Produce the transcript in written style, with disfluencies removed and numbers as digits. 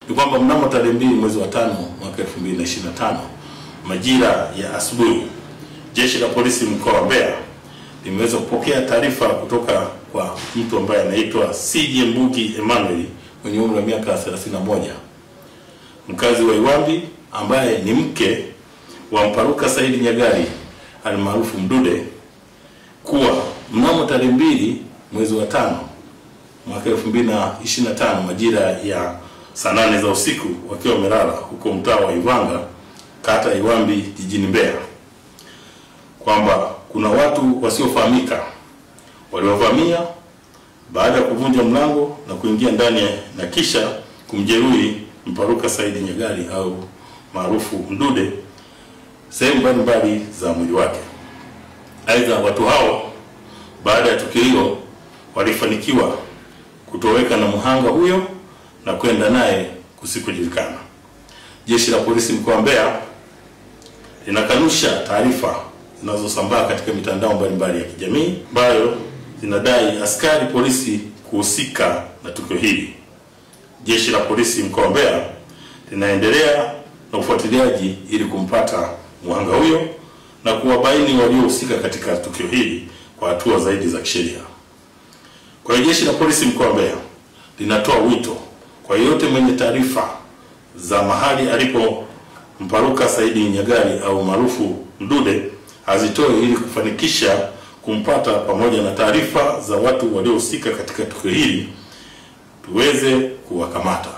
Ni kwamba mnamo tarehe 2 mwezi wa 5 mwaka 2025 majira ya asubuhi, Jeshi la Polisi mkoa wa Mbeya limeweza kupokea taarifa kutoka kwa mtu ambaye anaitwa CJ Mbugi Emmanuel mwenye umri wa miaka 31, mkazi wa Iwambi, ambaye ni mke wa Mparuka Saidi Nyagali almaarufu Mdude, kuwa mnamo tarehe 2 mwezi wa 5 mwaka 2025 majira ya saa 8 za usiku, wakiwa wamelala huko mtaa wa Ivanga, kata Iwambi, jijini Mbeya, kwamba kuna watu wasiofahamika waliovamia baada ya kuvunja mlango na kuingia ndani na kisha kumjeruhi Mparuka Saidi Nyagali au maarufu Mdude sehemu mbalimbali za mwili wake. Aidha, watu hao baada ya tukio hilo walifanikiwa kutoweka na mhanga huyo na kwenda naye kusikojulikana. Jeshi la Polisi mkoa wa Mbeya linakanusha taarifa zinazosambaa katika mitandao mbalimbali ya kijamii ambayo zinadai askari polisi kuhusika na tukio hili. Jeshi la Polisi mkoa wa Mbeya linaendelea na ufuatiliaji ili kumpata mhanga huyo na kuwabaini waliohusika katika tukio hili kwa hatua zaidi za kisheria. Kwa hiyo Jeshi la Polisi mkoa wa Mbeya linatoa wito kwa yeyote mwenye taarifa za mahali alipo Mparuka Saidi Nyagali au maarufu Mdude azitoe ili kufanikisha kumpata, pamoja na taarifa za watu waliohusika katika tukio hili tuweze kuwakamata.